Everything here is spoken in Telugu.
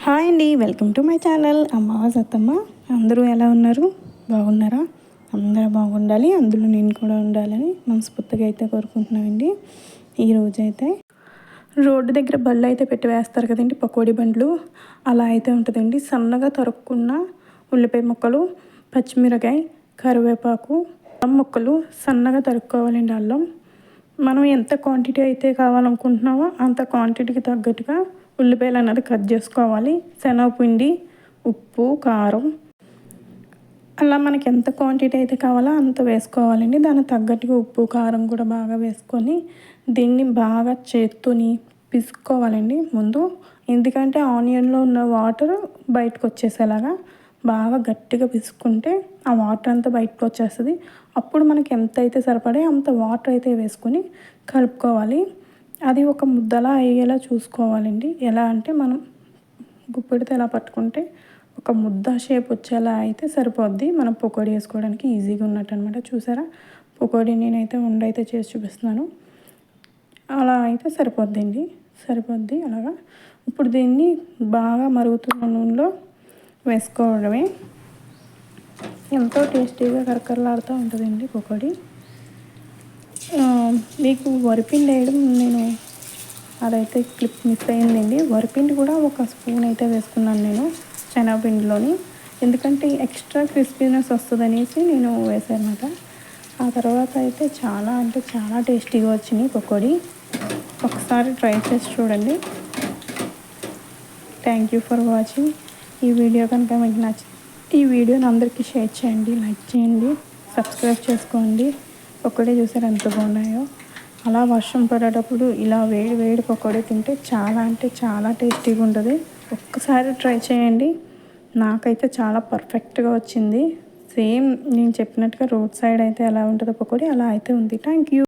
హాయ్ అండి, వెల్కమ్ టు మై ఛానల్ అమ్మ సత్తమ్మ. అందరూ ఎలా ఉన్నారు? బాగున్నారా? అందరూ బాగుండాలి, అందులో నేను కూడా ఉండాలని మనస్ఫూర్తిగా అయితే కోరుకుంటున్నానండి. ఈరోజైతే రోడ్డు దగ్గర బళ్ళు అయితే పెట్టి వేస్తారు కదండి, పకోడీ బండ్లు. అలా అయితే ఉంటుందండి. సన్నగా తరుక్కున్న ఉల్లిపాయ ముక్కలు, పచ్చిమిరకాయ, కరివేపాకు, అల్లం ముక్కలు సన్నగా తరుక్కోవాలండి. అల్లం మనం ఎంత క్వాంటిటీ అయితే కావాలనుకుంటున్నామో అంత క్వాంటిటీకి తగ్గట్టుగా ఉల్లిపాయలు అన్నది కట్ చేసుకోవాలి. శనగపిండి, ఉప్పు, కారం, అలా మనకి ఎంత క్వాంటిటీ అయితే కావాలో అంత వేసుకోవాలండి. దానికి తగ్గట్టుగా ఉప్పు, కారం కూడా బాగా వేసుకొని దీన్ని బాగా చేత్తోని పిసుకోవాలండి ముందు. ఎందుకంటే ఆనియన్లో ఉన్న వాటర్ బయటకు వచ్చేసేలాగా బాగా గట్టిగా పిసుకుంటే ఆ వాటర్ అంతా బయటకు వచ్చేస్తుంది. అప్పుడు మనకి ఎంత అయితే సరిపడే అంత వాటర్ అయితే వేసుకొని కలుపుకోవాలి. అది ఒక ముద్దలా అయ్యేలా చూసుకోవాలండి. ఎలా అంటే మనం గుప్పెడితో ఎలా పట్టుకుంటే ఒక ముద్ద షేప్ వచ్చేలా అయితే సరిపోద్ది. మనం పకోడీ వేసుకోవడానికి ఈజీగా ఉన్నట్టు అనమాట. చూసారా, పకోడీ నేనైతే ఉండైతే చేసి చూపిస్తున్నాను. అలా అయితే సరిపోద్ది అలాగా. ఇప్పుడు దీన్ని బాగా మరుగుతున్న నూనెలో వేసుకోవడమే. ఎంతో టేస్టీగా కరకరలాడుతూ ఉంటుందండి పకోడీ. మీకు వరిపిండి వేయడం నేను అదైతే క్లిప్ మిస్ అయిందండి. వరిపిండి కూడా ఒక స్పూన్ అయితే వేసుకున్నాను నేను శనగపిండిలోని. ఎందుకంటే ఎక్స్ట్రా క్రిస్పీనెస్ వస్తుందనేసి నేను వేసాను అన్నమాట. ఆ తర్వాత అయితే చాలా టేస్టీగా వచ్చినాయి పకోడీ. ఒకసారి ట్రై చేసి చూడండి. Thank you for watching. ఈ వీడియో కనుక మీకు ఈ వీడియోని అందరికీ షేర్ చేయండి, లైక్ చేయండి, సబ్స్క్రైబ్ చేసుకోండి. పకోడీ చూసారు ఎంత బాగున్నాయో. అలా వర్షం పడేటప్పుడు ఇలా వేడి పకోడీ తింటే చాలా టేస్టీగా ఉంటుంది. ఒక్కసారి ట్రై చేయండి. నాకైతే చాలా పర్ఫెక్ట్గా వచ్చింది. సేమ్ నేను చెప్పినట్టుగా రోడ్ సైడ్ అయితే ఎలా ఉంటుందో పకోడీ అలా అయితే ఉంది. Thank you.